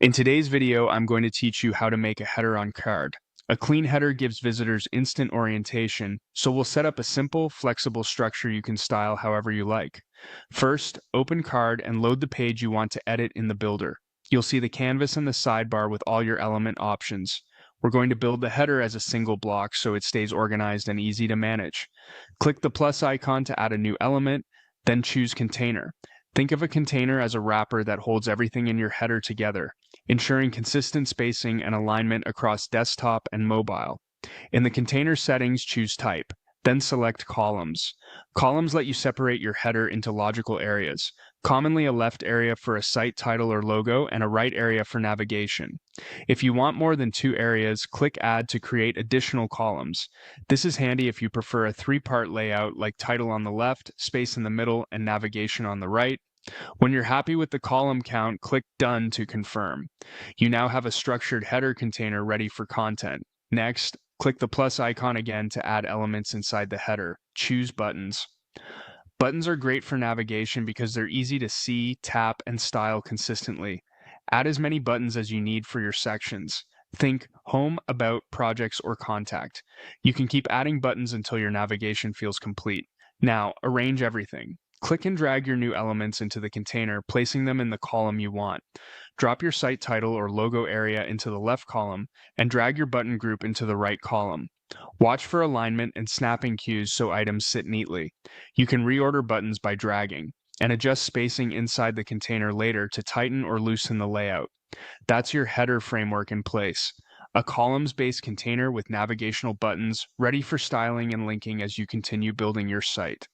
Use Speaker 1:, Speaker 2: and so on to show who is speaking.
Speaker 1: In today's video, I'm going to teach you how to make a header on Card. A clean header gives visitors instant orientation, so we'll set up a simple, flexible structure you can style however you like. First, open Card and load the page you want to edit in the builder. You'll see the canvas and the sidebar with all your element options. We're going to build the header as a single block so it stays organized and easy to manage. Click the plus icon to add a new element, then choose Container. Think of a container as a wrapper that holds everything in your header together, ensuring consistent spacing and alignment across desktop and mobile. In the container settings, choose Type, then select Columns. Columns let you separate your header into logical areas, commonly a left area for a site title or logo and a right area for navigation. If you want more than two areas, click Add to create additional columns. This is handy if you prefer a three-part layout like title on the left, space in the middle, and navigation on the right. When you're happy with the column count, click Done to confirm. You now have a structured header container ready for content. Next, click the plus icon again to add elements inside the header. Choose Buttons. Buttons are great for navigation because they're easy to see, tap, and style consistently. Add as many buttons as you need for your sections. Think Home, About, Projects, or Contact. You can keep adding buttons until your navigation feels complete. Now, arrange everything. Click and drag your new elements into the container, placing them in the column you want. Drop your site title or logo area into the left column, and drag your button group into the right column. Watch for alignment and snapping cues so items sit neatly. You can reorder buttons by dragging, and adjust spacing inside the container later to tighten or loosen the layout. That's your header framework in place. A columns-based container with navigational buttons ready for styling and linking as you continue building your site.